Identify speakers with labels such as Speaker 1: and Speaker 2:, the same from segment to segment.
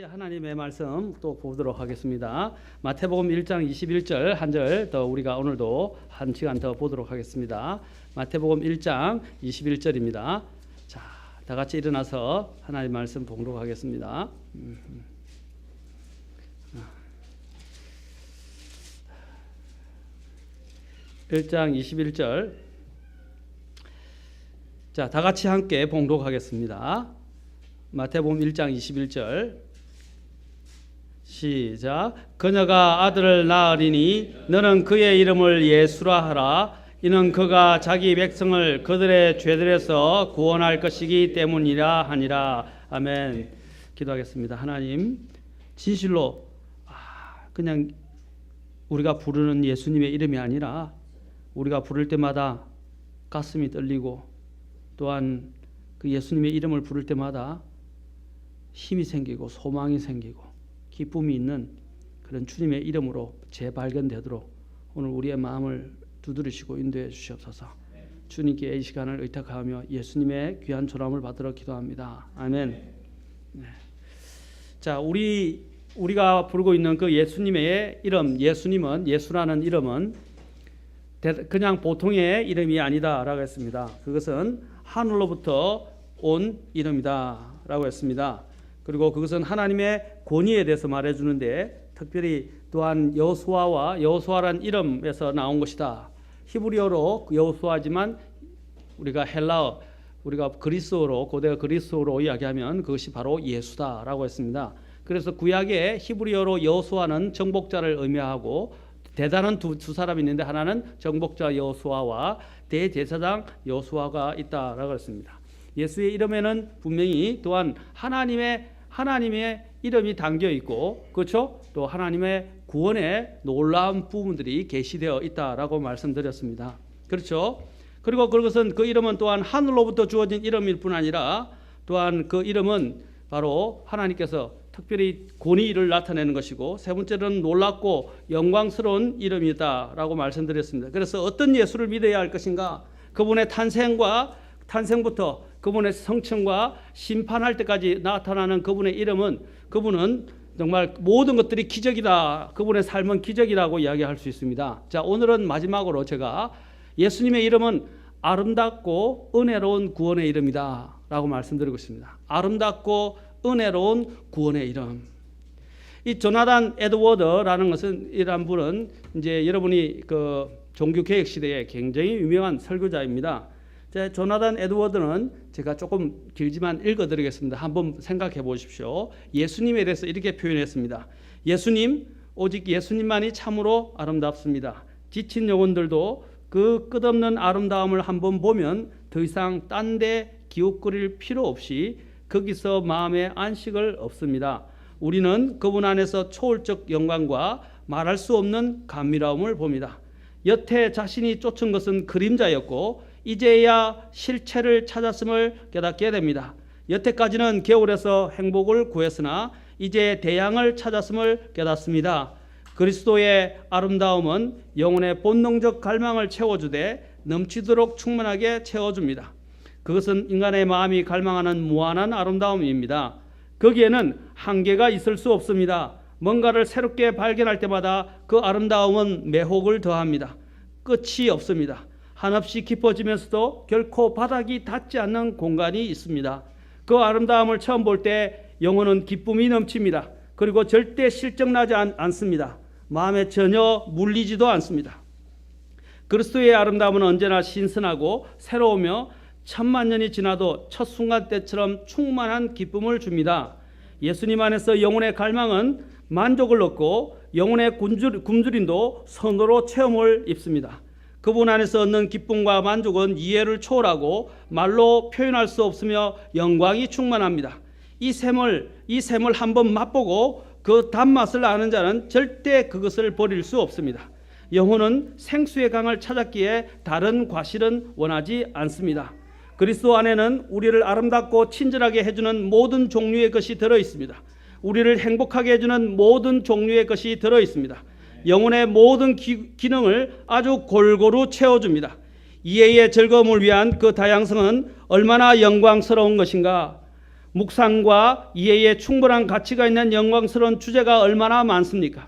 Speaker 1: 하나님의 말씀 또 보도록 하겠습니다. 마태복음 1장 21절 한 절 더 우리가 오늘도 한 시간 더 보도록 하겠습니다. 마태복음 1장 21절입니다. 자, 다 같이 일어나서 하나님의 말씀 봉독하겠습니다. 1장 21절. 자, 다 같이 함께 봉독하겠습니다. 마태복음 1장 21절. 시작. 그녀가 아들을 낳으리니 너는 그의 이름을 예수라 하라. 이는 그가 자기 백성을 그들의 죄들에서 구원할 것이기 때문이라 하니라. 아멘. 기도하겠습니다. 하나님, 진실로 그냥 우리가 부르는 예수님의 이름이 아니라 우리가 부를 때마다 가슴이 떨리고 또한 그 예수님의 이름을 부를 때마다 힘이 생기고 소망이 생기고 기쁨이 있는 그런 주님의 이름으로 재발견되도록 오늘 우리의 마음을 두드리시고 인도해 주시옵소서. 주님께 이 시간을 의탁하며 예수님의 귀한 조람을 받으러 기도합니다. 아멘. 네. 자, 우리가 부르고 있는 그 예수님의 이름, 예수라는 이름은 그냥 보통의 이름이 아니다라고 했습니다. 그것은 하늘로부터 온 이름이다라고 했습니다. 그리고 그것은 하나님의 권위에 대해서 말해주는데 특별히 또한 여호수아란 이름에서 나온 것이다. 히브리어로 여호수아지만 우리가 헬라어, 우리가 그리스어로 고대 그리스어로 이야기하면 그것이 바로 예수다라고 했습니다. 그래서 구약의 히브리어로 여호수아는 정복자를 의미하고 대단한 두 사람이 있는데 하나는 정복자 여호수아와 대제사장 여호수아가 있다라고 했습니다. 예수의 이름에는 분명히 또한 하나님의 이름이 담겨 있고, 그렇죠? 또 하나님의 구원의 놀라운 부분들이 계시되어 있다라고 말씀드렸습니다. 그렇죠? 그리고 그것은 그 이름은 또한 하늘로부터 주어진 이름일 뿐 아니라 또한 그 이름은 바로 하나님께서 특별히 권위를 나타내는 것이고, 세 번째로는 놀랍고 영광스러운 이름이다라고 말씀드렸습니다. 그래서 어떤 예수를 믿어야 할 것인가? 그분의 탄생부터 그분의 성천과 심판할 때까지 나타나는 그분의 이름은, 그분은 정말 모든 것들이 기적이다. 그분의 삶은 기적이라고 이야기할 수 있습니다. 자, 오늘은 마지막으로 제가 예수님의 이름은 아름답고 은혜로운 구원의 이름이다 라고 말씀드리고 있습니다. 아름답고 은혜로운 구원의 이름. 이 조나단 에드워드라는 것은, 이란 분은 이제 여러분이 그 종교개혁 시대에 굉장히 유명한 설교자입니다. 조나단 에드워드는 제가 조금 길지만 읽어드리겠습니다. 한번 생각해 보십시오. 예수님에 대해서 이렇게 표현했습니다. 오직 예수님만이 참으로 아름답습니다. 지친 영혼들도 그 끝없는 아름다움을 한번 보면 더 이상 딴 데 기웃거릴 필요 없이 거기서 마음의 안식을 얻습니다. 우리는 그분 안에서 초월적 영광과 말할 수 없는 감미로움을 봅니다. 여태 자신이 쫓은 것은 그림자였고 이제야 실체를 찾았음을 깨닫게 됩니다. 여태까지는 겨울에서 행복을 구했으나 이제 대양을 찾았음을 깨닫습니다. 그리스도의 아름다움은 영혼의 본능적 갈망을 채워주되 넘치도록 충만하게 채워줍니다. 그것은 인간의 마음이 갈망하는 무한한 아름다움입니다. 거기에는 한계가 있을 수 없습니다. 뭔가를 새롭게 발견할 때마다 그 아름다움은 매혹을 더합니다. 끝이 없습니다. 한없이 깊어지면서도 결코 바닥이 닿지 않는 공간이 있습니다. 그 아름다움을 처음 볼 때 영혼은 기쁨이 넘칩니다. 그리고 절대 실증나지 않습니다. 마음에 전혀 물리지도 않습니다. 그리스도의 아름다움은 언제나 신선하고 새로우며 천만 년이 지나도 첫 순간 때처럼 충만한 기쁨을 줍니다. 예수님 안에서 영혼의 갈망은 만족을 얻고 영혼의 굶주림도 선으로 체험을 입습니다. 그분 안에서 얻는 기쁨과 만족은 이해를 초월하고 말로 표현할 수 없으며 영광이 충만합니다. 이 샘을 한번 맛보고 그 단맛을 아는 자는 절대 그것을 버릴 수 없습니다. 영혼은 생수의 강을 찾았기에 다른 과실은 원하지 않습니다. 그리스도 안에는 우리를 아름답고 친절하게 해주는 모든 종류의 것이 들어있습니다. 우리를 행복하게 해주는 모든 종류의 것이 들어있습니다. 영혼의 모든 기능을 아주 골고루 채워줍니다. 이해의 즐거움을 위한 그 다양성은 얼마나 영광스러운 것인가. 묵상과 이해에 충분한 가치가 있는 영광스러운 주제가 얼마나 많습니까?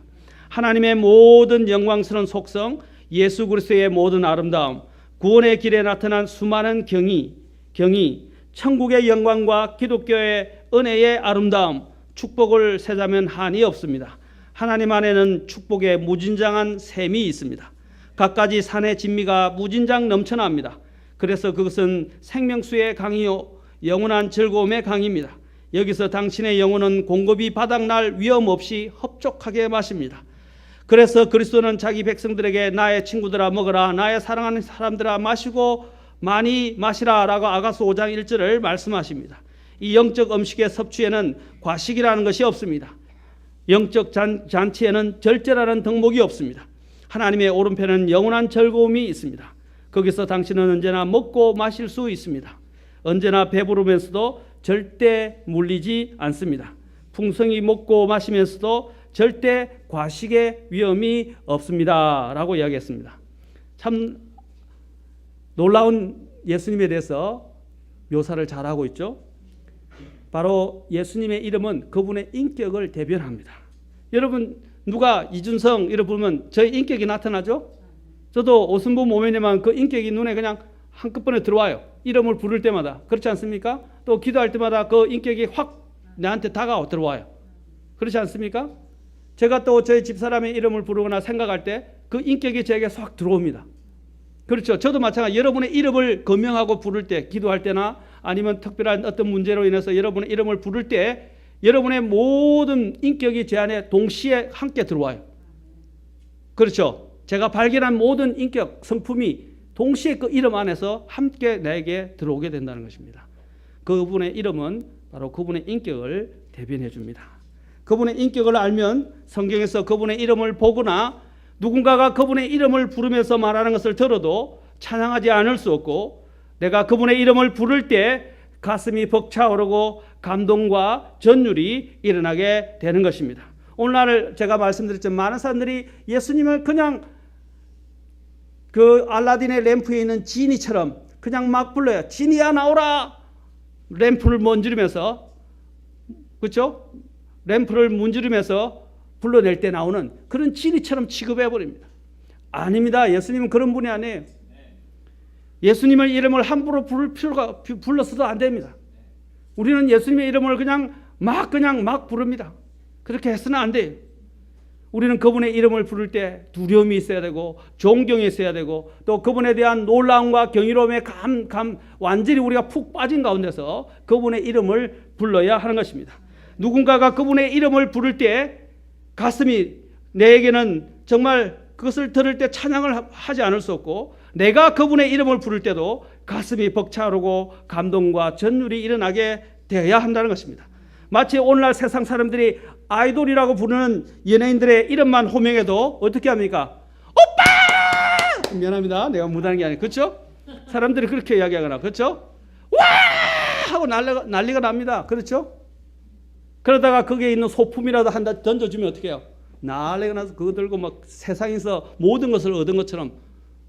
Speaker 1: 하나님의 모든 영광스러운 속성, 예수 그리스도의 모든 아름다움, 구원의 길에 나타난 수많은 경이, 천국의 영광과 기독교의 은혜의 아름다움, 축복을 세자면 한이 없습니다. 하나님 안에는 축복의 무진장한 샘이 있습니다. 갖가지 산의 진미가 무진장 넘쳐납니다. 그래서 그것은 생명수의 강이요 영원한 즐거움의 강입니다. 여기서 당신의 영혼은 공급이 바닥날 위험 없이 흡족하게 마십니다. 그래서 그리스도는 자기 백성들에게 나의 친구들아 먹어라, 나의 사랑하는 사람들아 마시고 많이 마시라 라고 아가서 5장 1절을 말씀하십니다. 이 영적 음식의 섭취에는 과식이라는 것이 없습니다. 영적 잔치에는 절제라는 덕목이 없습니다. 하나님의 오른편에는 영원한 즐거움이 있습니다. 거기서 당신은 언제나 먹고 마실 수 있습니다. 언제나 배부르면서도 절대 물리지 않습니다. 풍성히 먹고 마시면서도 절대 과식의 위험이 없습니다 라고 이야기했습니다. 참 놀라운 예수님에 대해서 묘사를 잘하고 있죠. 바로 예수님의 이름은 그분의 인격을 대변합니다. 여러분 누가 이준성 이름 부르면 저의 인격이 나타나죠. 저도 오순부 모면에만 그 인격이 눈에 그냥 한꺼번에 들어와요. 이름을 부를 때마다. 그렇지 않습니까? 또 기도할 때마다 그 인격이 확 나한테 들어와요. 그렇지 않습니까? 제가 또 저희 집사람의 이름을 부르거나 생각할 때 그 인격이 저에게 싹 들어옵니다. 그렇죠. 저도 마찬가지. 여러분의 이름을 거명하고 부를 때, 기도할 때나 아니면 특별한 어떤 문제로 인해서 여러분의 이름을 부를 때 여러분의 모든 인격이 제 안에 동시에 함께 들어와요. 그렇죠. 제가 발견한 모든 인격, 성품이 동시에 그 이름 안에서 함께 내게 들어오게 된다는 것입니다. 그분의 이름은 바로 그분의 인격을 대변해 줍니다. 그분의 인격을 알면 성경에서 그분의 이름을 보거나 누군가가 그분의 이름을 부르면서 말하는 것을 들어도 찬양하지 않을 수 없고, 내가 그분의 이름을 부를 때 가슴이 벅차오르고 감동과 전율이 일어나게 되는 것입니다. 오늘날 제가 말씀드렸지만 많은 사람들이 예수님을 그냥 그 알라딘의 램프에 있는 지니처럼 그냥 막 불러요. 지니야 나오라. 램프를 문지르면서, 그렇죠? 램프를 문지르면서 불러낼 때 나오는 그런 지니처럼 취급해버립니다. 아닙니다. 예수님은 그런 분이 아니에요. 예수님의 이름을 함부로 불러서도 안 됩니다. 우리는 예수님의 이름을 그냥 막 부릅니다. 그렇게 해서는 안 돼요. 우리는 그분의 이름을 부를 때 두려움이 있어야 되고 존경이 있어야 되고 또 그분에 대한 놀라움과 경이로움에 완전히 우리가 푹 빠진 가운데서 그분의 이름을 불러야 하는 것입니다. 누군가가 그분의 이름을 부를 때 가슴이, 내에게는 정말 그것을 들을 때 찬양을 하지 않을 수 없고, 내가 그분의 이름을 부를 때도 가슴이 벅차오르고 감동과 전율이 일어나게 되어야 한다는 것입니다. 마치 오늘날 세상 사람들이 아이돌이라고 부르는 연예인들의 이름만 호명해도 어떻게 합니까? 오빠! 미안합니다. 내가 못하는 게 아니에요. 그렇죠? 사람들이 그렇게 이야기하거나, 그렇죠? 와! 하고 난리가 납니다. 그렇죠? 그러다가 거기에 있는 소품이라도 한다 던져주면 어떻게 해요? 난리가 나서 그거 들고 막 세상에서 모든 것을 얻은 것처럼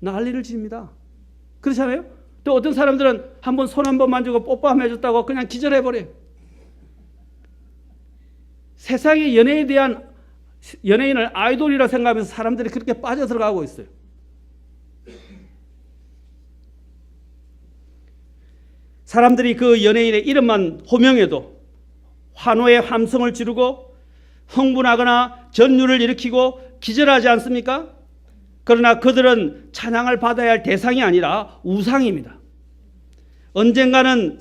Speaker 1: 난리를 지릅니다. 그렇잖아요? 또 어떤 사람들은 한번 손 한 번 만지고 뽀뽀하면 해줬다고 그냥 기절해버려요. 세상의 연예인에 대한, 연예인을 아이돌이라 생각하면서 사람들이 그렇게 빠져들어가고 있어요. 사람들이 그 연예인의 이름만 호명해도 환호의 함성을 지르고 흥분하거나 전율을 일으키고 기절하지 않습니까? 그러나 그들은 찬양을 받아야 할 대상이 아니라 우상입니다. 언젠가는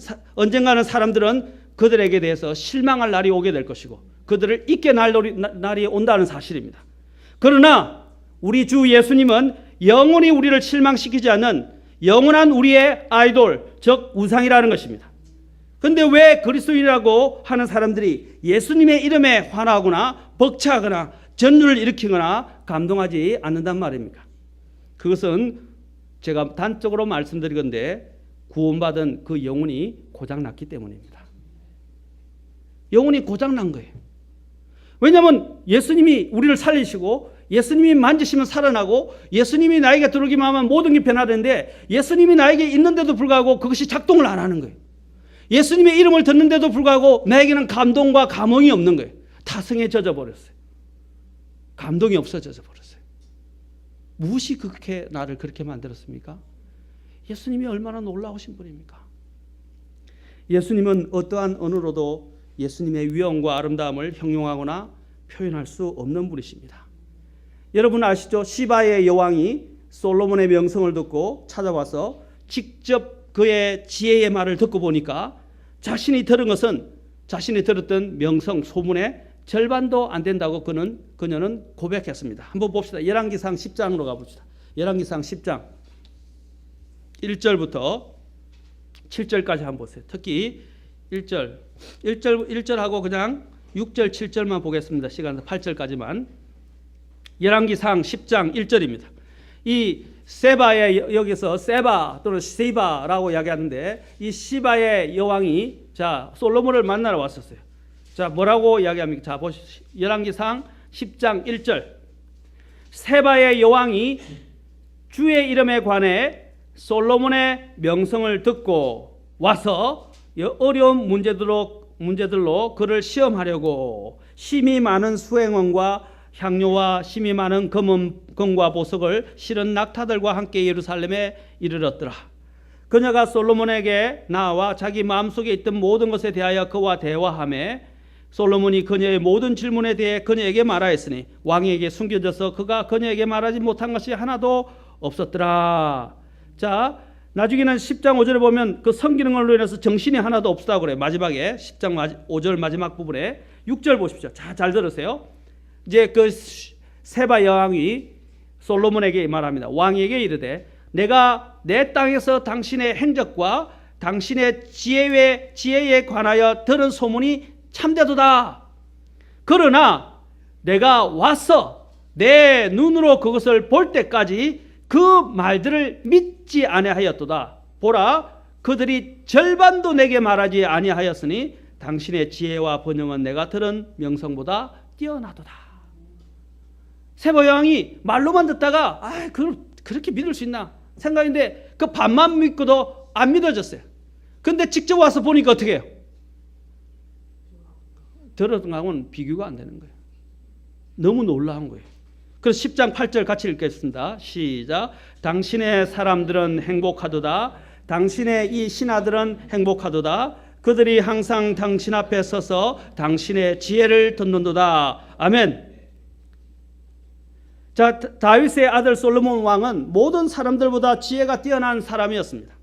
Speaker 1: 사람들은 그들에게 대해서 실망할 날이 오게 될 것이고 그들을 잊게 날이 온다는 사실입니다. 그러나 우리 주 예수님은 영원히 우리를 실망시키지 않는 영원한 우리의 아이돌, 즉 우상이라는 것입니다. 그런데 왜 그리스도인이라고 하는 사람들이 예수님의 이름에 환호하거나 벅차거나 전율을 일으키거나 감동하지 않는단 말입니까? 그것은 제가 단적으로 말씀드리건데 구원받은 그 영혼이 고장났기 때문입니다. 영혼이 고장난 거예요. 왜냐하면 예수님이 우리를 살리시고 예수님이 만지시면 살아나고 예수님이 나에게 들어오기만 하면 모든 게 변화되는데 예수님이 나에게 있는데도 불구하고 그것이 작동을 안 하는 거예요. 예수님의 이름을 듣는데도 불구하고 나에게는 감동과 감흥이 없는 거예요. 타성에 젖어버렸어요. 감동이 없어져 버렸어요. 무엇이 그렇게 나를 그렇게 만들었습니까? 예수님이 얼마나 놀라우신 분입니까? 예수님은 어떠한 언어로도 예수님의 위엄과 아름다움을 형용하거나 표현할 수 없는 분이십니다. 여러분 아시죠? 시바의 여왕이 솔로몬의 명성을 듣고 찾아와서 직접 그의 지혜의 말을 듣고 보니까 자신이 들었던 명성 소문의 절반도 안 된다고 그녀는 고백했습니다. 한번 봅시다. 열왕기상 10장으로 가봅시다. 열왕기상 10장 1절부터 7절까지 한번 보세요. 특히 1절하고 그냥 6절, 7절만 보겠습니다. 시간 8절까지만. 열왕기상 10장 1절입니다. 이 세바의 여기서 세바 또는 시바라고 이야기하는데 이 시바의 여왕이 자 솔로몬을 만나러 왔었어요. 자 뭐라고 이야기합니까? 자 보시죠. 열왕기상 10장 1절. 세바의 여왕이 주의 이름에 관해 솔로몬의 명성을 듣고 와서 어려운 문제들로 그를 시험하려고 심이 많은 수행원과 향료와 심이 많은 금과 보석을 실은 낙타들과 함께 예루살렘에 이르렀더라. 그녀가 솔로몬에게 나와 자기 마음속에 있던 모든 것에 대하여 그와 대화하매 솔로몬이 그녀의 모든 질문에 대해 그녀에게 말하였으니 왕에게 숨겨져서 그가 그녀에게 말하지 못한 것이 하나도 없었더라. 자, 나중에는 10장 5절에 보면 그 성기능으로 인해서 정신이 하나도 없다고 그래요. 마지막에 10장 5절 마지막 부분에 6절 보십시오. 자, 잘 들으세요. 이제 그 세바 여왕이 솔로몬에게 말합니다. 왕에게 이르되 내가 내 땅에서 당신의 행적과 당신의 지혜에 관하여 들은 소문이 참되도다. 그러나 내가 와서 내 눈으로 그것을 볼 때까지 그 말들을 믿지 아니하였도다. 보라, 그들이 절반도 내게 말하지 아니하였으니 당신의 지혜와 번영은 내가 들은 명성보다 뛰어나도다. 세바 여왕이 말로만 듣다가 그걸 그렇게 믿을 수 있나 생각인데 그 반만 믿고도 안 믿어졌어요. 근데 직접 와서 보니까 어떻게 해요? 들었던 거하고는 비교가 안 되는 거예요. 너무 놀라운 거예요. 그래서 10장 8절 같이 읽겠습니다. 시작. 당신의 사람들은 행복하도다. 당신의 이 신하들은 행복하도다. 그들이 항상 당신 앞에 서서 당신의 지혜를 듣는도다. 아멘. 자, 다윗의 아들 솔로몬 왕은 모든 사람들보다 지혜가 뛰어난 사람이었습니다.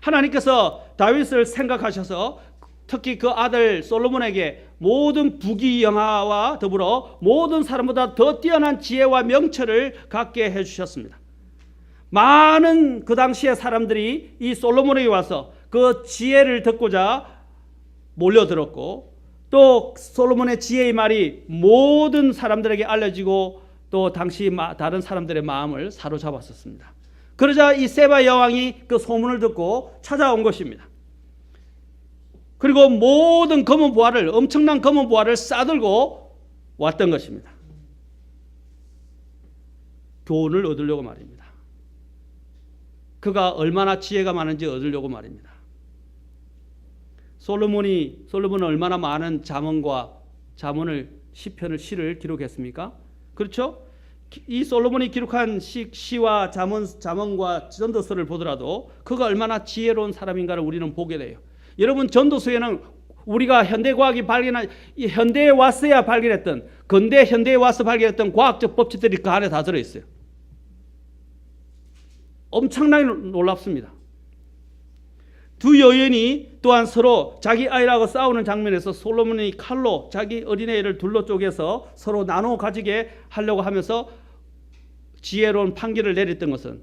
Speaker 1: 하나님께서 다윗을 생각하셔서 특히 그 아들 솔로몬에게 모든 부귀영화와 더불어 모든 사람보다 더 뛰어난 지혜와 명철을 갖게 해주셨습니다. 많은 그 당시의 사람들이 이 솔로몬에게 와서 그 지혜를 듣고자 몰려들었고 또 솔로몬의 지혜의 말이 모든 사람들에게 알려지고 또 당시 다른 사람들의 마음을 사로잡았었습니다. 그러자 이 세바 여왕이 그 소문을 듣고 찾아온 것입니다. 그리고 모든 엄청난 검은 보화를 싸들고 왔던 것입니다. 교훈을 얻으려고 말입니다. 그가 얼마나 지혜가 많은지 얻으려고 말입니다. 솔로몬은 얼마나 많은 잠언을 시편을 시를 기록했습니까? 그렇죠? 이 솔로몬이 기록한 시와 잠언과 전도서를 보더라도 그가 얼마나 지혜로운 사람인가를 우리는 보게 돼요. 여러분 전도서에는 우리가 현대에 왔어야 발견했던 근대 현대에 와서 발견했던 과학적 법칙들이 그 안에 다 들어있어요. 엄청나게 놀랍습니다. 두 여인이 또한 서로 자기 아이라고 싸우는 장면에서 솔로몬이 칼로 자기 어린애를 둘러 쪼개서 서로 나눠 가지게 하려고 하면서 지혜로운 판결을 내렸던 것은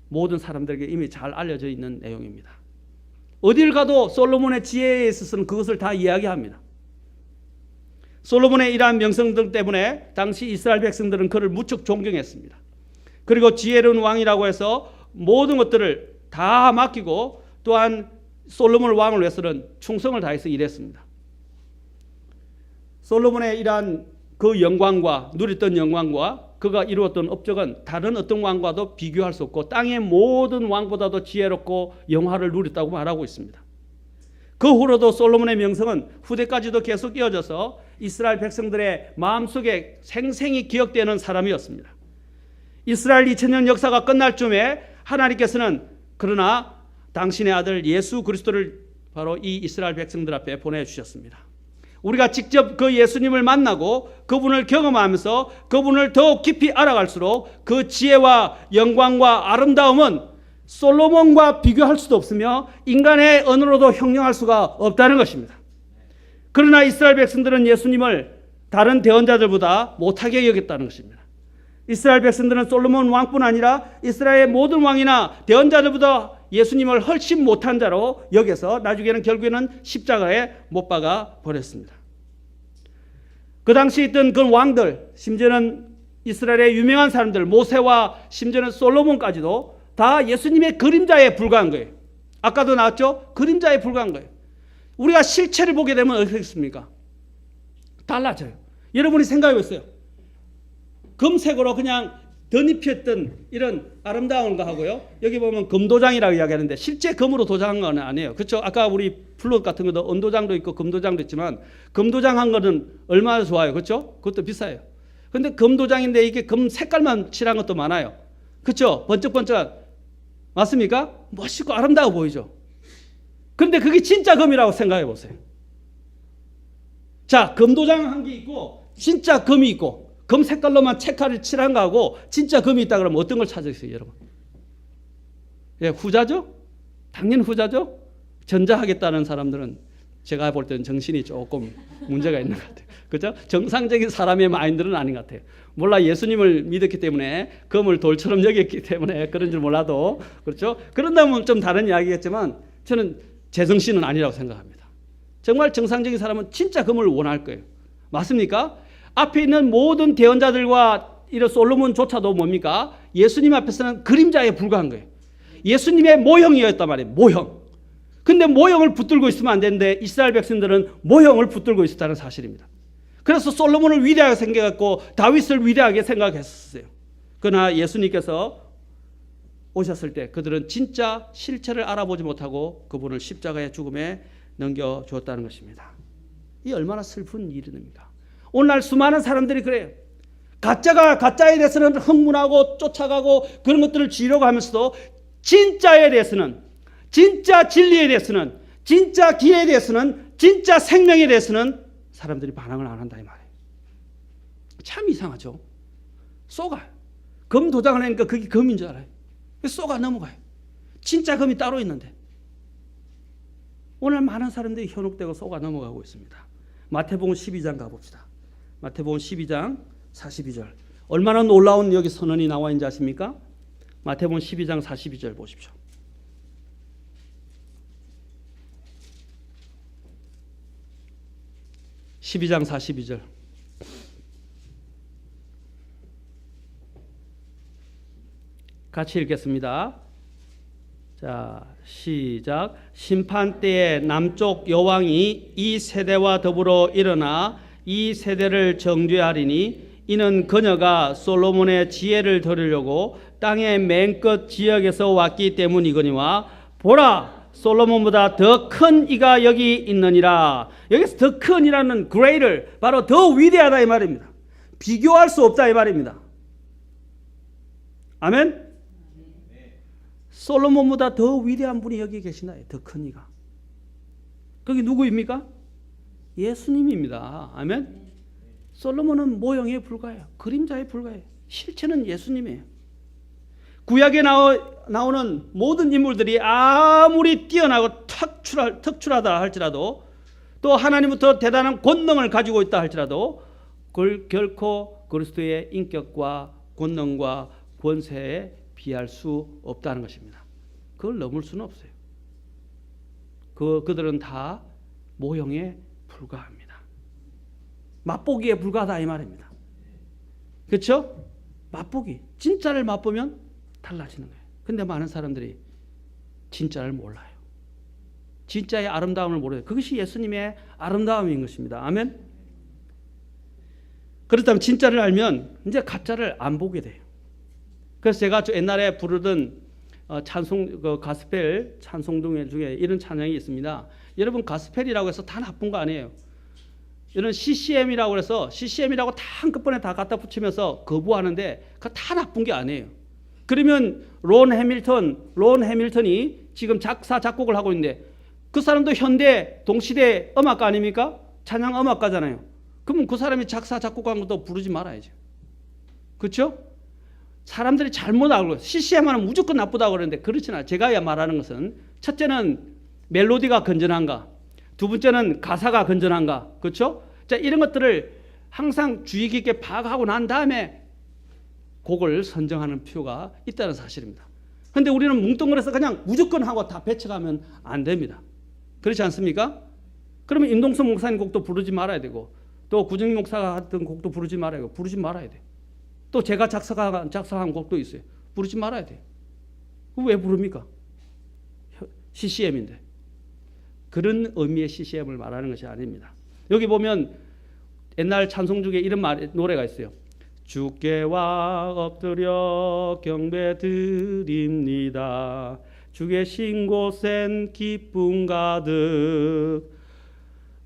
Speaker 1: 모든 사람들에게 이미 잘 알려져 있는 내용입니다. 어딜 가도 솔로몬의 지혜에 있어서는 그것을 다 이야기합니다. 솔로몬의 이러한 명성들 때문에 당시 이스라엘 백성들은 그를 무척 존경했습니다. 그리고 지혜로운 왕이라고 해서 모든 것들을 다 맡기고 또한 솔로몬 왕을 위해서는 충성을 다해서 일했습니다. 솔로몬의 이러한 그 영광과 누렸던 영광과 그가 이루었던 업적은 다른 어떤 왕과도 비교할 수 없고 땅의 모든 왕보다도 지혜롭고 영화를 누렸다고 말하고 있습니다. 그 후로도 솔로몬의 명성은 후대까지도 계속 이어져서 이스라엘 백성들의 마음속에 생생히 기억되는 사람이었습니다. 이스라엘 2000년 역사가 끝날 쯤에 하나님께서는 그러나 당신의 아들 예수 그리스도를 바로 이 이스라엘 백성들 앞에 보내주셨습니다. 우리가 직접 그 예수님을 만나고 그분을 경험하면서 그분을 더욱 깊이 알아갈수록 그 지혜와 영광과 아름다움은 솔로몬과 비교할 수도 없으며 인간의 언어로도 형용할 수가 없다는 것입니다. 그러나 이스라엘 백성들은 예수님을 다른 대언자들보다 못하게 여겼다는 것입니다. 이스라엘 백성들은 솔로몬 왕뿐 아니라 이스라엘의 모든 왕이나 대언자들보다 예수님을 훨씬 못한 자로 여겨서 나중에는 결국에는 십자가에 못 박아 버렸습니다. 그 당시 있던 그 왕들, 심지어는 이스라엘의 유명한 사람들, 모세와 심지어는 솔로몬까지도 다 예수님의 그림자에 불과한 거예요. 아까도 나왔죠? 그림자에 불과한 거예요. 우리가 실체를 보게 되면 어떻겠습니까? 달라져요. 여러분이 생각해 보세요. 금색으로 그냥 덧입혔던 이런 아름다운 거 하고요. 여기 보면 금도장이라고 이야기하는데 실제 금으로 도장한 건 아니에요. 그렇죠? 아까 우리 플롯 같은 것도 은도장도 있고 금도장도 있지만 금도장한 거는 얼마나 좋아요. 그렇죠? 그것도 비싸요. 근데 금도장인데 이게 금 색깔만 칠한 것도 많아요. 그렇죠? 번쩍번쩍 맞습니까? 멋있고 아름다워 보이죠? 그런데 그게 진짜 금이라고 생각해 보세요. 자, 금도장 한 게 있고 진짜 금이 있고 금 색깔로만 체크를 칠한 거하고 진짜 금이 있다 그러면 어떤 걸 찾으세요, 여러분? 예, 후자죠? 당연히 후자죠? 전자하겠다는 사람들은 제가 볼 때는 정신이 조금 문제가 있는 것 같아요. 그죠? 정상적인 사람의 마인드는 아닌 것 같아요. 몰라 예수님을 믿었기 때문에 금을 돌처럼 여겼기 때문에 그런 줄 몰라도 그렇죠? 그런다면 좀 다른 이야기겠지만 저는 제정신은 아니라고 생각합니다. 정말 정상적인 사람은 진짜 금을 원할 거예요. 맞습니까? 앞에 있는 모든 대언자들과 이런 솔로몬조차도 뭡니까? 예수님 앞에서는 그림자에 불과한 거예요. 예수님의 모형이었단 말이에요. 모형. 근데 모형을 붙들고 있으면 안 되는데 이스라엘 백성들은 모형을 붙들고 있었다는 사실입니다. 그래서 솔로몬을 위대하게 생각했고 다윗을 위대하게 생각했었어요. 그러나 예수님께서 오셨을 때 그들은 진짜 실체를 알아보지 못하고 그분을 십자가의 죽음에 넘겨주었다는 것입니다. 이 얼마나 슬픈 일입니까? 오늘날 수많은 사람들이 그래요. 가짜가 가짜에 대해서는 흥분하고 쫓아가고 그런 것들을 지으려고 하면서도 진짜에 대해서는 진짜 진리에 대해서는 진짜 기회에 대해서는 진짜 생명에 대해서는 사람들이 반항을 안 한다 이 말이에요. 참 이상하죠. 쏘가요. 금 도장을 하니까 그게 금인 줄 알아요. 쏘가 넘어가요. 진짜 금이 따로 있는데 오늘 많은 사람들이 현혹되고 쏘가 넘어가고 있습니다. 마태복음 12장 가봅시다. 마태복음 12장 42절. 얼마나 놀라운 여기 선언이 나와 있는지 아십니까? 마태복음 12장 42절 보십시오. (12장 42절) 같이 읽겠습니다. 자, 시작. 심판 때에 남쪽 여왕이 이 세대와 더불어 일어나 이 세대를 정죄하리니 이는 그녀가 솔로몬의 지혜를 들으려고 땅의 맨 끝 지역에서 왔기 때문이거니와 보라 솔로몬보다 더 큰 이가 여기 있느니라. 여기서 더 큰이라는 greater 바로 더 위대하다 이 말입니다. 비교할 수 없다 이 말입니다. 아멘. 솔로몬보다 더 위대한 분이 여기 계시나요? 더 큰 이가. 그게 누구입니까? 예수님입니다. 아멘. 솔로몬은 모형에 불과해요. 그림자에 불과해요. 실체는 예수님이에요. 구약에 나오는 모든 인물들이 아무리 뛰어나고 특출하다 할지라도 또 하나님부터 대단한 권능을 가지고 있다 할지라도 그걸 결코 그리스도의 인격과 권능과 권세에 비할 수 없다는 것입니다. 그걸 넘을 수는 없어요. 그들은 다 모형에 불과합니다. 맛보기에 불과하다 이 말입니다. 그렇죠? 맛보기. 진짜를 맛보면 달라지는 거예요. 근데 많은 사람들이 진짜를 몰라요. 진짜의 아름다움을 모르요. 그것이 예수님의 아름다움인 것입니다. 아멘. 그렇다면 진짜를 알면 이제 가짜를 안 보게 돼요. 그래서 제가 옛날에 부르던 찬송, 가스펠 찬송 중에 이런 찬양이 있습니다. 여러분, 가스펠이라고 해서 다 나쁜 거 아니에요. 이런 CCM이라고 해서 CCM이라고 다 한꺼번에 다 갖다 붙이면서 거부하는데 그거 다 나쁜 게 아니에요. 그러면 론 해밀턴이 지금 작사 작곡을 하고 있는데 그 사람도 현대 동시대 음악가 아닙니까? 찬양 음악가잖아요. 그러면 그 사람이 작사 작곡한 것도 부르지 말아야죠. 그렇죠? 사람들이 잘못 알고 CCM 하면 무조건 나쁘다고 그러는데 그렇지 않아요. 제가 말하는 것은 첫째는 멜로디가 건전한가, 두 번째는 가사가 건전한가, 그렇죠? 자, 이런 것들을 항상 주의 깊게 파악하고 난 다음에 곡을 선정하는 필요가 있다는 사실입니다. 그런데 우리는 뭉뚱그려서 그냥 무조건 하고 다 배쳐가면 안 됩니다. 그렇지 않습니까? 그러면 임동석 목사님 곡도 부르지 말아야 되고 또 구정희 목사가 했던 곡도 부르지 말아야 되고 부르지 말아야 돼. 또 제가 작사한 곡도 있어요. 부르지 말아야 돼. 왜 부릅니까? CCM인데. 그런 의미의 CCM을 말하는 것이 아닙니다. 여기 보면 옛날 찬송 중에 이런 노래가 있어요. 주께와 엎드려 경배 드립니다. 주 계신 곳엔 기쁨 가득.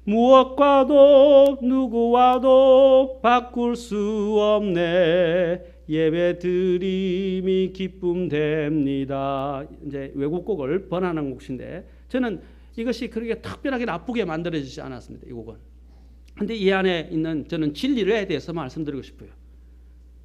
Speaker 1: 무엇과도 누구와도 바꿀 수 없네. 예배 드림이 기쁨 됩니다. 이제 외국곡을 번안한 곡인데 저는 이것이 그렇게 특별하게 나쁘게 만들어지지 않았습니다. 이 곡은. 그런데 이 안에 있는 저는 진리에 대해서 말씀드리고 싶어요.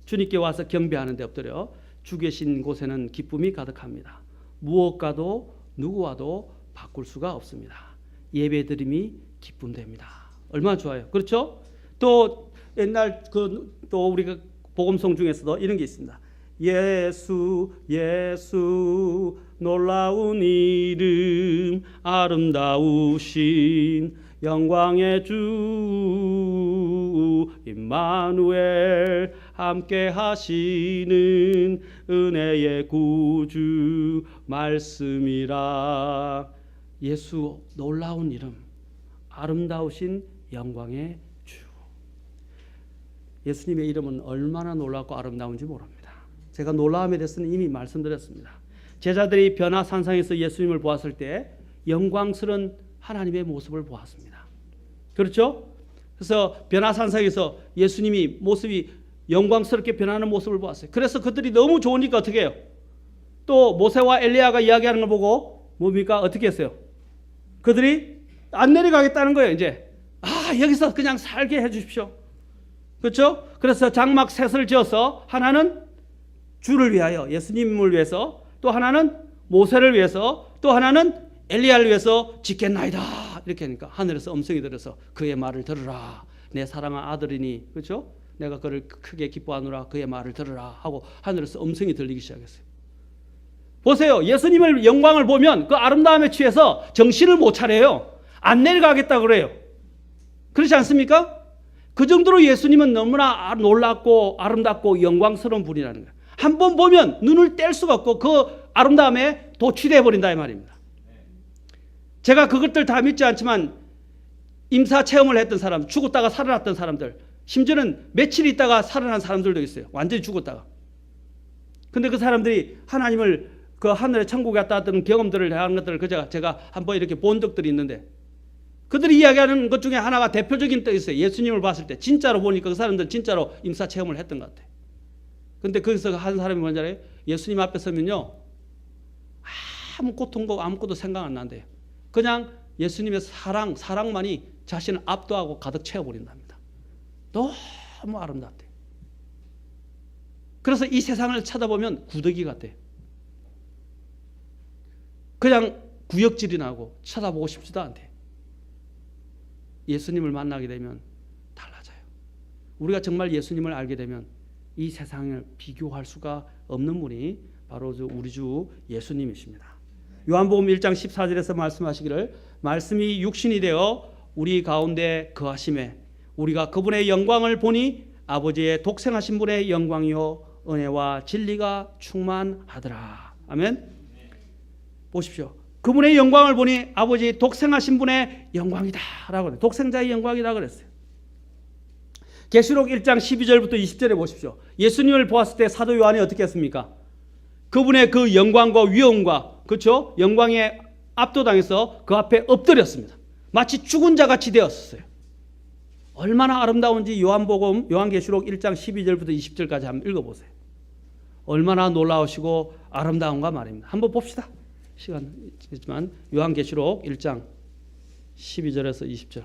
Speaker 1: 주님께 와서 경배하는 데 엎드려 주 계신 곳에는 기쁨이 가득합니다. 무엇과도 누구와도 바꿀 수가 없습니다. 예배 드림이 기쁨됩니다. 얼마나 좋아요. 그렇죠? 또 옛날 또 우리가 복음송 중에서도 이런 게 있습니다. 예수 예수 놀라운 이름 아름다우신 영광의 주 임마누엘 함께 하시는 은혜의 구주 말씀이라. 예수 놀라운 이름 아름다우신 영광의 주. 예수님의 이름은 얼마나 놀랍고 아름다운지 모릅니다. 제가 놀라움에 대해서는 이미 말씀드렸습니다. 제자들이 변화산상에서 예수님을 보았을 때 영광스러운 하나님의 모습을 보았습니다. 그렇죠? 그래서 변화산상에서 예수님이 모습이 영광스럽게 변하는 모습을 보았어요. 그래서 그들이 너무 좋으니까 어떻게 해요? 또 모세와 엘리야가 이야기하는 걸 보고 뭡니까? 어떻게 했어요? 그들이 안 내려가겠다는 거예요. 이제 여기서 그냥 살게 해주십시오. 그렇죠? 그래서 장막 셋을 지어서 하나는 주를 위하여 예수님을 위해서, 또 하나는 모세를 위해서, 또 하나는 엘리야를 위해서 짓겠나이다. 이렇게 하니까 하늘에서 음성이 들어서 그의 말을 들으라. 내 사랑한 아들이니, 그렇죠? 내가 그를 크게 기뻐하노라. 그의 말을 들으라 하고 하늘에서 음성이 들리기 시작했어요. 보세요. 예수님을 영광을 보면 그 아름다움에 취해서 정신을 못 차려요. 안 내려가겠다 그래요. 그렇지 않습니까? 그 정도로 예수님은 너무나 놀랍고 아름답고 영광스러운 분이라는 거예요. 한번 보면 눈을 뗄 수가 없고 그 아름다움에 도취되어 버린다 이 말입니다. 제가 그것들 다 믿지 않지만 임사 체험을 했던 사람, 죽었다가 살아났던 사람들, 심지어는 며칠 있다가 살아난 사람들도 있어요. 완전히 죽었다가. 근데 그 사람들이 하나님을 그 하늘의 천국에 갔다 왔던 경험들을 하는 것들을 제가 한번 이렇게 본 적들이 있는데, 그들이 이야기하는 것 중에 하나가 대표적인 뜻이 있어요. 예수님을 봤을 때 진짜로 보니까 그 사람들은 진짜로 임사 체험을 했던 것 같아요. 근데 거기서 한 사람이 뭔지 알아요? 예수님 앞에 서면요 아무 고통도 아무것도 생각 안 난대요. 그냥 예수님의 사랑만이 자신을 압도하고 가득 채워버린답니다. 너무 아름답대요. 그래서 이 세상을 쳐다보면 구더기 같대요. 그냥 구역질이 나고 쳐다보고 싶지도 않대요. 예수님을 만나게 되면 달라져요. 우리가 정말 예수님을 알게 되면 이 세상을 비교할 수가 없는 분이 바로 우리 주 예수님이십니다. 요한복음 1장 14절에서 말씀하시기를 말씀이 육신이 되어 우리 가운데 거하심에 우리가 그분의 영광을 보니 아버지의 독생하신 분의 영광이요 은혜와 진리가 충만하더라. 아멘. 보십시오. 그분의 영광을 보니 아버지 독생하신 분의 영광이다라고 그래요. 독생자의 영광이다 그랬어요. 계시록 1장 12절부터 20절에 보십시오. 예수님을 보았을 때 사도 요한이 어떻게 했습니까? 그분의 그 영광과 위엄과 그렇죠? 영광에 압도당해서 그 앞에 엎드렸습니다. 마치 죽은 자 같이 되었어요. 얼마나 아름다운지 요한계시록 1장 12절부터 20절까지 한번 읽어보세요. 얼마나 놀라우시고 아름다운가 말입니다. 한번 봅시다. 시간 있지만 요한계시록 1장 12절에서 20절.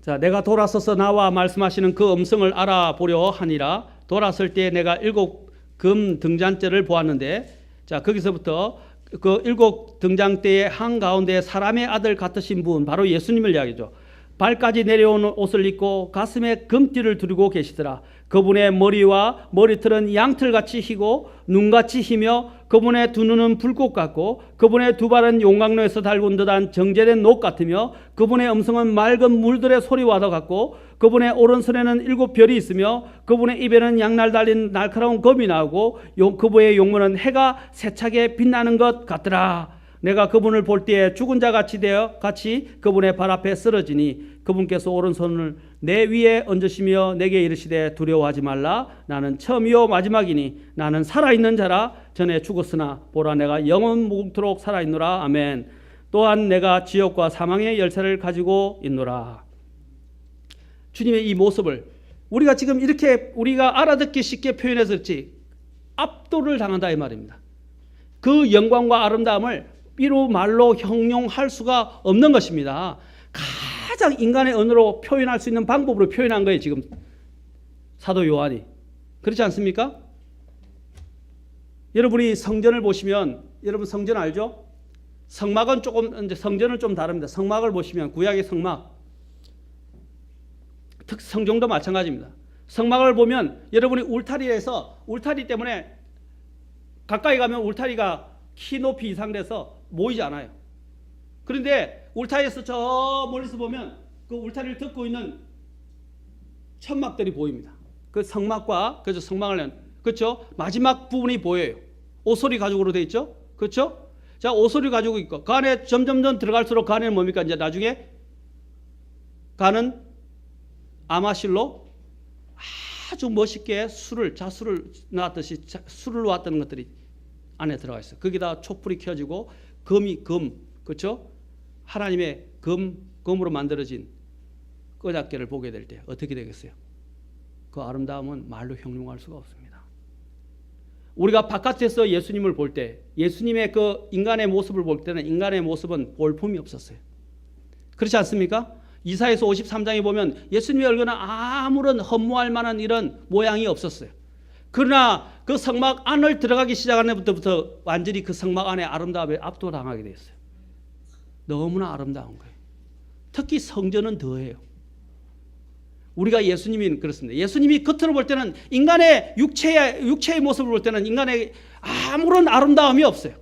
Speaker 1: 자, 내가 돌아서서 나와 말씀하시는 그 음성을 알아보려 하니라. 돌아설 때 내가 7 금 등잔대를 보았는데, 자 거기서부터 그 7 등잔대의 한가운데 사람의 아들 같으신 분, 바로 예수님을 이야기죠. 발까지 내려오는 옷을 입고 가슴에 금띠를 두르고 계시더라. 그분의 머리와 머리털은 양털같이 희고 눈같이 희며 그분의 두 눈은 불꽃 같고 그분의 두 발은 용광로에서 달군 듯한 정제된 녹 같으며 그분의 음성은 맑은 물들의 소리와 같고 그분의 오른손에는 7 별이 있으며 그분의 입에는 양날 달린 날카로운 검이 나오고 그분의 용모는 해가 세차게 빛나는 것 같더라. 내가 그분을 볼 때에 죽은 자 같이 그분의 발 앞에 쓰러지니 그분께서 오른손을 내 위에 얹으시며 내게 이르시되 두려워하지 말라. 나는 처음이요 마지막이니 나는 살아있는 자라. 전에 죽었으나 보라 내가 영원 무궁토록 살아있노라. 아멘. 또한 내가 지옥과 사망의 열쇠를 가지고 있노라. 주님의 이 모습을 우리가 지금 이렇게 우리가 알아듣기 쉽게 표현해서 그렇지 압도를 당한다 이 말입니다. 그 영광과 아름다움을 비로 말로 형용할 수가 없는 것입니다. 가장 인간의 언어로 표현할 수 있는 방법으로 표현한 거예요. 지금 사도 요한이. 그렇지 않습니까? 여러분이 성전을 보시면 여러분 성전 알죠? 성막은 조금 이제 성전은 좀 다릅니다. 성막을 보시면 구약의 성막 성전도 마찬가지입니다. 성막을 보면 여러분이 울타리에서 울타리 때문에 가까이 가면 울타리가 키 높이 이상 돼서 모이지 않아요. 그런데 울타리에서 저 멀리서 보면 그 울타리를 덮고 있는 천막들이 보입니다. 그 성막과 그죠 성막을 그렇죠? 마지막 부분이 보여요. 오소리 가죽으로 되어 있죠? 그렇죠? 자, 오소리 가지고 있고 그 안에 점점점 들어갈수록 그 안에는 뭡니까? 이제 나중에 가는 아마실로 아주 멋있게 자수를 놨듯이 술을 놨던 것들이 안에 들어가 있어요. 거기다 촛불이 켜지고 그렇죠? 하나님의 금으로 만들어진 꺼잡개를 보게 될 때 어떻게 되겠어요? 그 아름다움은 말로 형용할 수가 없습니다. 우리가 바깥에서 예수님을 볼 때 예수님의 그 인간의 모습을 볼 때는 인간의 모습은 볼품이 없었어요. 그렇지 않습니까? 이사야서 53장에 보면 예수님의 얼굴은 아무런 허무할 만한 이런 모양이 없었어요. 그러나 그 성막 안을 들어가기 시작하는 것부터 완전히 그 성막 안에 아름다움에 압도당하게 됐어요. 너무나 아름다운 거예요. 특히 성전은 더해요. 우리가 예수님이 그렇습니다. 예수님이 겉으로 볼 때는 인간의 육체의 모습을 볼 때는 인간의 아무런 아름다움이 없어요.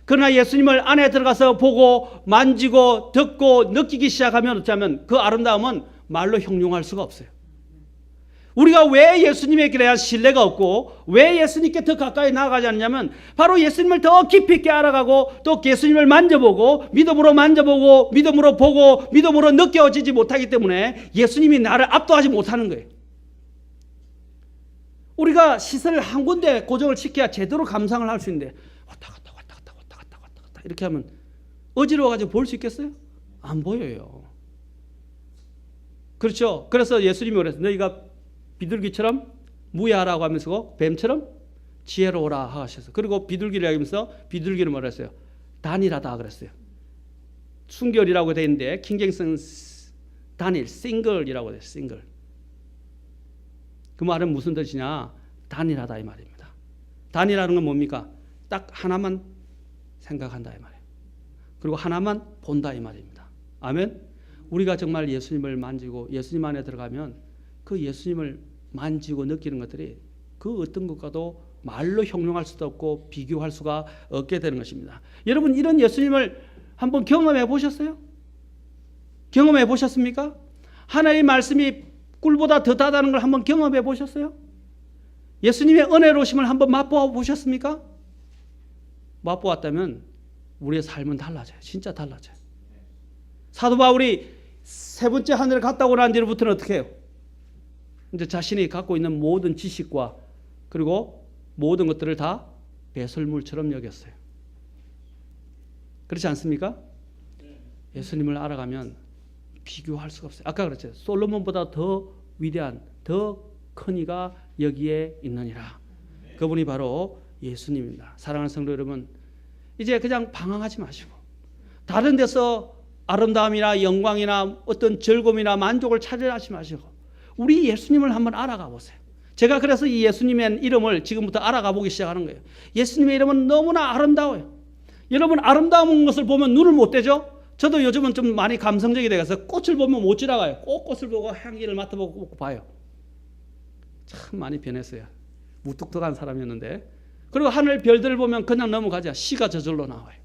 Speaker 1: 그러나 예수님을 안에 들어가서 보고 만지고 듣고 느끼기 시작하면 어쩌면 그 아름다움은 말로 형용할 수가 없어요. 우리가 왜 예수님에 대한 신뢰가 없고 왜 예수님께 더 가까이 나아가지 않냐면 바로 예수님을 더 깊이 있게 알아가고 또 예수님을 만져보고 믿음으로 만져보고 믿음으로 보고 믿음으로 느껴지지 못하기 때문에 예수님이 나를 압도하지 못하는 거예요. 우리가 시선을 한 군데 고정을 시켜야 제대로 감상을 할 수 있는데 왔다 갔다 이렇게 하면 어지러워가지고 볼 수 있겠어요? 안 보여요. 그렇죠? 그래서 예수님이 그랬어요. 너희가 비둘기처럼 무야라고 하면서 뱀처럼 지혜로워라 하셨어요. 그리고 비둘기를 하면서 비둘기를 뭐라 했어요? 단일하다 그랬어요. 순결이라고 되어 있는데 킹제임스 단일, 싱글이라고 돼요. 싱글. 그 말은 무슨 뜻이냐? 단일하다 이 말입니다. 단일하는 건 뭡니까? 딱 하나만 생각한다 이 말이에요. 그리고 하나만 본다 이 말입니다. 아멘. 우리가 정말 예수님을 만지고 예수님 안에 들어가면 그 예수님을 만지고 느끼는 것들이 그 어떤 것과도 말로 형용할 수도 없고 비교할 수가 없게 되는 것입니다. 여러분 이런 예수님을 한번 경험해 보셨어요? 경험해 보셨습니까? 하나님의 말씀이 꿀보다 더 다다는 걸 한번 경험해 보셨어요? 예수님의 은혜로우심을 한번 맛보아 보셨습니까? 맛보았다면 우리의 삶은 달라져요. 진짜 달라져요. 사도 바울이 세 번째 하늘을 갔다 오고 난 뒤로부터는 어떻게 해요? 이제 자신이 갖고 있는 모든 지식과 그리고 모든 것들을 다 배설물처럼 여겼어요. 그렇지 않습니까? 예수님을 알아가면 비교할 수가 없어요. 아까 그랬죠. 솔로몬보다 더 위대한 더 큰 이가 여기에 있느니라. 그분이 바로 예수님입니다. 사랑하는 성도 여러분, 이제 그냥 방황하지 마시고 다른 데서 아름다움이나 영광이나 어떤 즐거움이나 만족을 찾으려하지 마시고 우리 예수님을 한번 알아가 보세요. 제가 그래서 이 예수님의 이름을 지금부터 알아가 보기 시작하는 거예요. 예수님의 이름은 너무나 아름다워요. 여러분 아름다운 것을 보면 눈을 못 떼죠? 저도 요즘은 좀 많이 감성적이 돼서 꽃을 보면 못 지나가요. 꼭 꽃을 보고 향기를 맡아보고 봐요. 참 많이 변했어요. 무뚝뚝한 사람이었는데. 그리고 하늘 별들을 보면 그냥 넘어가자. 시가 저절로 나와요.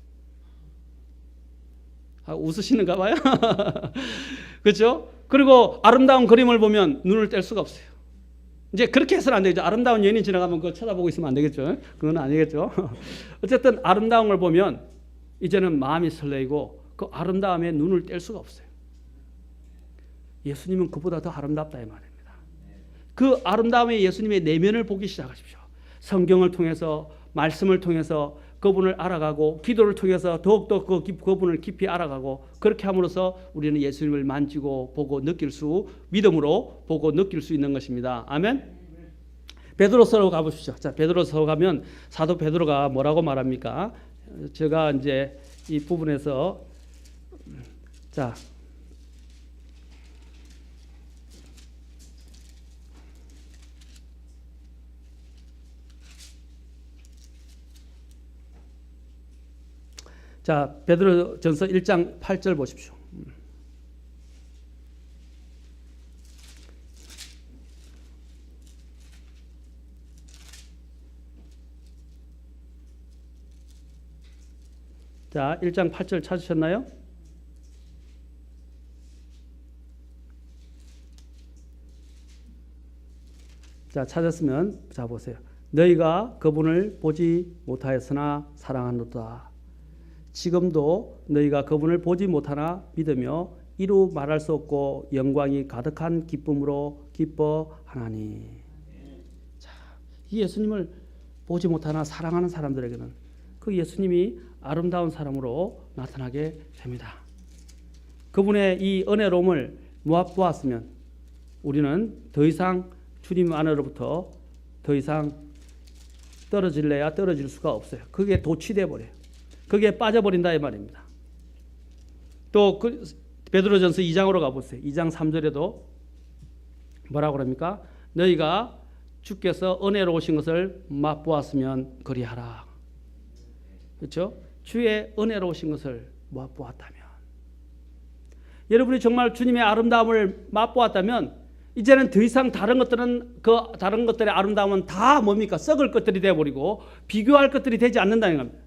Speaker 1: 웃으시는가 봐요. 그렇죠? 그리고 아름다운 그림을 보면 눈을 뗄 수가 없어요. 이제 그렇게 해서는 안 되죠. 아름다운 연인 지나가면 그거 쳐다보고 있으면 안 되겠죠. 그건 아니겠죠. 어쨌든 아름다운 걸 보면 이제는 마음이 설레이고 그 아름다움에 눈을 뗄 수가 없어요. 예수님은 그보다 더 아름답다 이 말입니다. 그 아름다움의 예수님의 내면을 보기 시작하십시오. 성경을 통해서 말씀을 통해서 그분을 알아가고 기도를 통해서 더욱더 그분을 깊이 알아가고 그렇게 함으로써 우리는 예수님을 만지고 보고 느낄 수 믿음으로 보고 느낄 수 있는 것입니다. 아멘. 베드로서로 가보십시오. 자, 베드로서 가면 사도 베드로가 뭐라고 말합니까? 제가 이제 이 부분에서 자 베드로전서 1장 8절 보십시오. 자, 1장 8절 찾으셨나요? 자, 찾았으면 자 보세요. 너희가 그분을 보지 못하였으나 사랑하노다. 지금도 너희가 그분을 보지 못하나 믿으며 이루 말할 수 없고 영광이 가득한 기쁨으로 기뻐하나니. 자, 이 예수님을 보지 못하나 사랑하는 사람들에게는 그 예수님이 아름다운 사람으로 나타나게 됩니다. 그분의 이 은혜로움을 보았으면 우리는 더 이상 주님 안으로부터 더 이상 떨어질래야 떨어질 수가 없어요. 그게 도취돼 버려요. 그게 빠져버린다 이 말입니다. 또 그 베드로전서 2장으로 가보세요. 2장 3절에도 뭐라고 그럽니까? 너희가 주께서 은혜로우신 것을 맛보았으면 그리하라. 그렇죠? 주의 은혜로우신 것을 맛보았다면, 여러분이 정말 주님의 아름다움을 맛보았다면 이제는 더 이상 다른 것들의 아름다움은 다 뭡니까? 썩을 것들이 되어버리고 비교할 것들이 되지 않는다는 겁니다.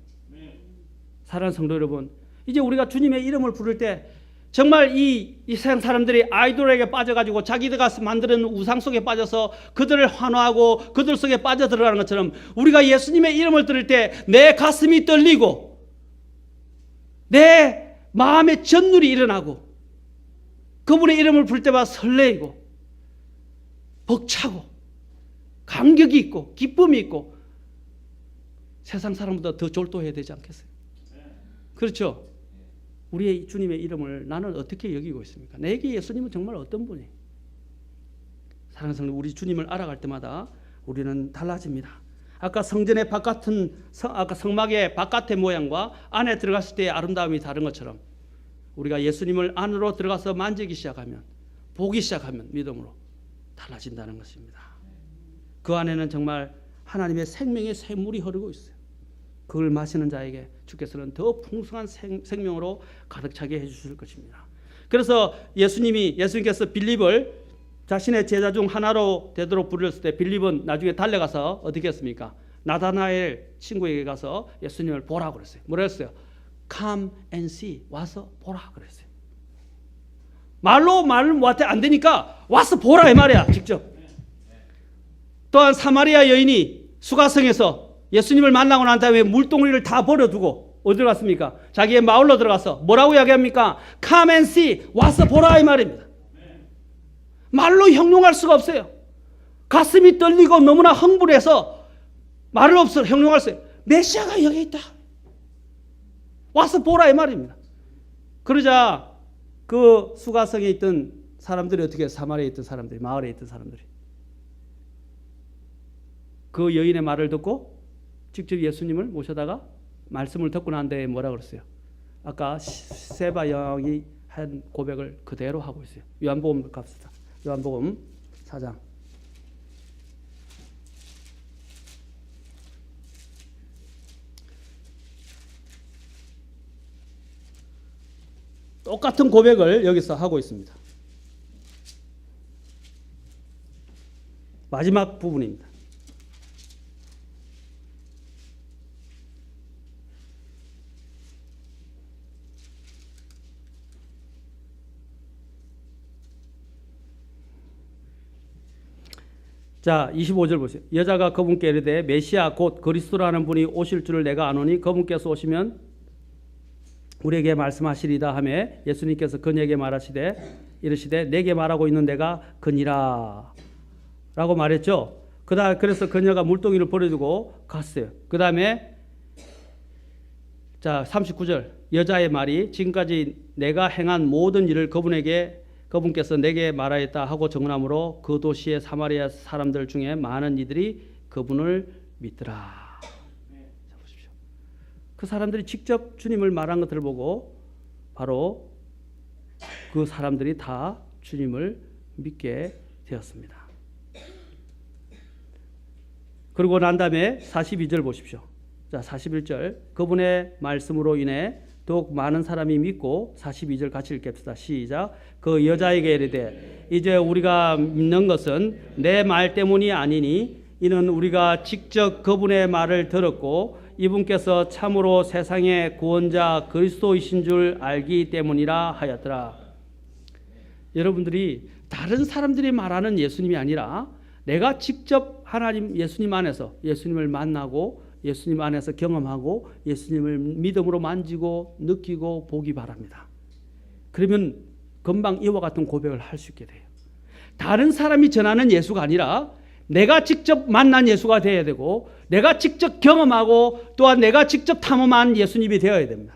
Speaker 1: 사랑하는 성도 여러분, 이제 우리가 주님의 이름을 부를 때 정말 이 세상 사람들이 아이돌에게 빠져가지고 자기들가 만드는 우상 속에 빠져서 그들을 환호하고 그들 속에 빠져들어가는 것처럼 우리가 예수님의 이름을 들을 때 내 가슴이 떨리고 내 마음에 전율이 일어나고 그분의 이름을 부를 때마다 설레이고 벅차고 감격이 있고 기쁨이 있고 세상 사람보다 더 졸도해야 되지 않겠어요? 그렇죠? 우리의 주님의 이름을 나는 어떻게 여기고 있습니까? 내게 예수님은 정말 어떤 분이? 사랑하는 성도, 우리 주님을 알아갈 때마다 우리는 달라집니다. 아까 성전의 아까 성막의 바깥의 모양과 안에 들어갔을 때의 아름다움이 다른 것처럼 우리가 예수님을 안으로 들어가서 만지기 시작하면, 보기 시작하면 믿음으로 달라진다는 것입니다. 그 안에는 정말 하나님의 생명의 샘물이 흐르고 있어요. 그걸 마시는 자에게 주께서는 더 풍성한 생명으로 가득 차게 해주실 것입니다. 그래서 예수님께서 빌립을 자신의 제자 중 하나로 되도록 부르셨을 때 빌립은 나중에 달려가서 어떻게 했습니까? 나다나엘 친구에게 가서 예수님을 보라고 그랬어요. 뭐라 했어요? Come and see. 와서 보라 그랬어요. 말로 안 되니까 와서 보라 이 말이야. 직접. 또한 사마리아 여인이 수가성에서 예수님을 만나고 난 다음에 물동이를 다 버려두고 어디로 갔습니까? 자기의 마을로 들어가서 뭐라고 이야기합니까? Come and see. 와서 보라 이 말입니다. 말로 형용할 수가 없어요. 가슴이 떨리고 너무나 흥분해서 말을 없어 형용할 수 없어요. 메시아가 여기 있다. 와서 보라 이 말입니다. 그러자 그 수가성에 있던 사람들이 어떻게 사마리아에 있던 사람들이 마을에 있던 사람들이 그 여인의 말을 듣고 직접 예수님을 모셔다가 말씀을 듣고 난 뒤에 뭐라 그랬어요? 아까 세바 여왕이 한 고백을 그대로 하고 있어요. 요한복음 갑시다. 요한복음 4장. 똑같은 고백을 여기서 하고 있습니다. 마지막 부분입니다. 자, 25절 보세요. 여자가 그분께 이르되 메시아 곧 그리스도라는 분이 오실 줄을 내가 아노니 그분께서 오시면 우리에게 말씀하시리다 하며 예수님께서 그녀에게 말하시되 이르시되 내게 말하고 있는 내가 그니라 라고 말했죠. 그래서 그녀가 물동이를 버려두고 갔어요. 그 다음에 자 39절 여자의 말이 지금까지 내가 행한 모든 일을 그분께서 내게 말하였다 하고 증언하므로 그 도시의 사마리아 사람들 중에 많은 이들이 그분을 믿더라. 자, 보십시오. 그 사람들이 직접 주님을 말한 것들을 보고 바로 그 사람들이 다 주님을 믿게 되었습니다. 그리고 난 다음에 42절 보십시오. 자, 41절 그분의 말씀으로 인해 더욱 많은 사람이 믿고 42절 같이 읽겠습니다. 시작. 그 여자에게 이르되 이제 우리가 믿는 것은 내 말 때문이 아니니 이는 우리가 직접 그분의 말을 들었고 이분께서 참으로 세상의 구원자 그리스도이신 줄 알기 때문이라 하였더라. 여러분들이 다른 사람들이 말하는 예수님이 아니라 내가 직접 하나님 예수님 안에서 예수님을 만나고 예수님 안에서 경험하고 예수님을 믿음으로 만지고 느끼고 보기 바랍니다. 그러면 금방 이와 같은 고백을 할 수 있게 돼요. 다른 사람이 전하는 예수가 아니라 내가 직접 만난 예수가 되어야 되고 내가 직접 경험하고 또한 내가 직접 탐험한 예수님이 되어야 됩니다.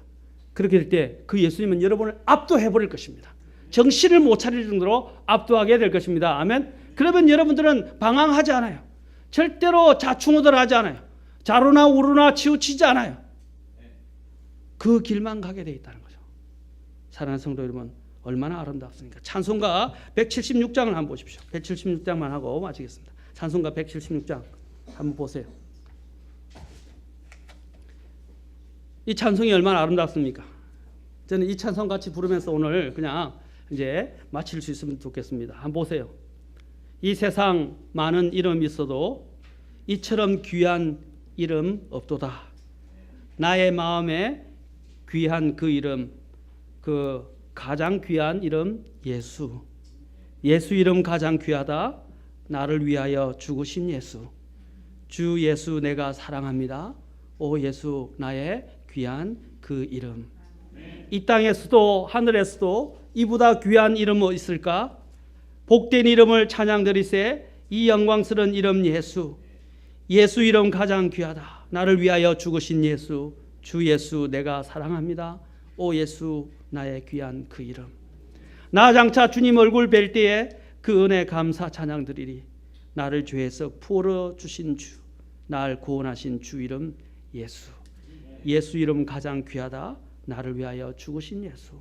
Speaker 1: 그렇게 될 때 그 예수님은 여러분을 압도해 버릴 것입니다. 정신을 못 차릴 정도로 압도하게 될 것입니다. 아멘. 그러면 여러분들은 방황하지 않아요. 절대로 좌충우돌하지 않아요. 좌로나 우로나 치우치지 않아요. 그 길만 가게 되어 있다는 거죠. 사랑하는 성도 여러분, 얼마나 아름답습니까? 찬송가 176장을 한번 보십시오. 176장만 하고 마치겠습니다. 찬송가 176장 한번 보세요. 이 찬송이 얼마나 아름답습니까? 저는 이 찬송 같이 부르면서 오늘 그냥 이제 마칠 수 있으면 좋겠습니다. 한번 보세요. 이 세상 많은 이름이 있어도 이처럼 귀한 이름 없도다. 나의 마음에 귀한 그 이름, 그 가장 귀한 이름 예수. 예수 이름 가장 귀하다. 나를 위하여 죽으신 예수. 주 예수 내가 사랑합니다. 오 예수 나의 귀한 그 이름. 이 땅에서도 하늘에서도 이보다 귀한 이름 뭐 있을까? 복된 이름을 찬양드리세. 이 영광스러운 이름 예수. 예수 이름 가장 귀하다. 나를 위하여 죽으신 예수. 주 예수 내가 사랑합니다. 오 예수 나의 귀한 그 이름. 나 장차 주님 얼굴 뵐 때에 그 은혜 감사 찬양드리리. 나를 죄에서 풀어주신 주. 날 구원하신 주 이름 예수. 예수 이름 가장 귀하다. 나를 위하여 죽으신 예수.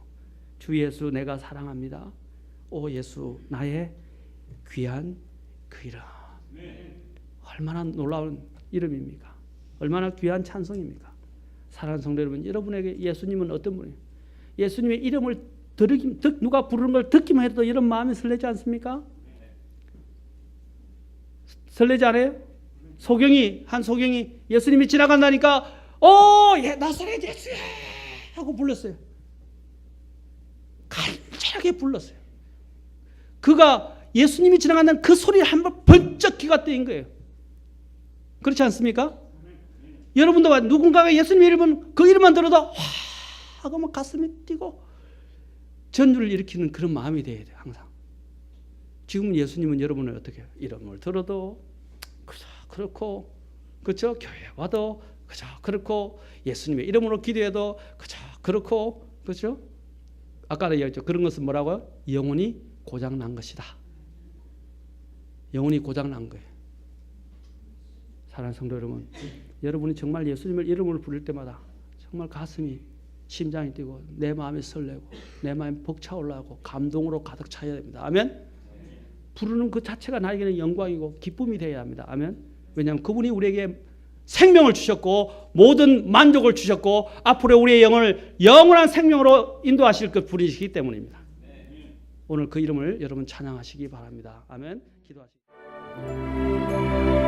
Speaker 1: 주 예수 내가 사랑합니다. 오 예수 나의 귀한 그 이름. 얼마나 놀라운 이름입니까? 얼마나 귀한 찬송입니까? 사랑하는 성도 여러분, 여러분에게 예수님은 어떤 분이에요? 예수님의 이름을 누가 부르는 걸 듣기만 해도 이런 마음이 설레지 않습니까? 설레지 않아요? 한 소경이 예수님이 지나간다니까 나사렛 예수야 하고 불렀어요. 간절하게 불렀어요. 그가 예수님이 지나간다는 그 소리에 한번 번쩍 귀가 뜨인 거예요. 그렇지 않습니까? 여러분도 누군가가 예수님 이름은 그 이름만 들어도 와 하고 막 가슴이 뛰고 전율을 일으키는 그런 마음이 돼야 돼요. 항상. 지금은 예수님은 여러분을 어떻게 해요? 이름을 들어도 그저 그렇고, 그렇죠? 교회 와도 그저 그렇고, 예수님의 이름으로 기도해도 그저 그렇고, 그렇죠? 아까도 얘기했죠. 그런 것은 뭐라고요? 영혼이 고장난 것이다. 영혼이 고장난 거예요. 사랑하는 성도 여러분, 여러분이 정말 예수님을 이름으로 부를 때마다 정말 가슴이, 심장이 뛰고 내 마음이 설레고 내 마음이 벅차올라고 감동으로 가득 차야 됩니다. 아멘. 부르는 그 자체가 나에게는 영광이고 기쁨이 되어야 합니다. 아멘. 왜냐하면 그분이 우리에게 생명을 주셨고 모든 만족을 주셨고 앞으로 우리의 영을 영원한 생명으로 인도하실 그 분이시기 때문입니다. 오늘 그 이름을 여러분 찬양하시기 바랍니다. 아멘. 기도하시기 바랍니다.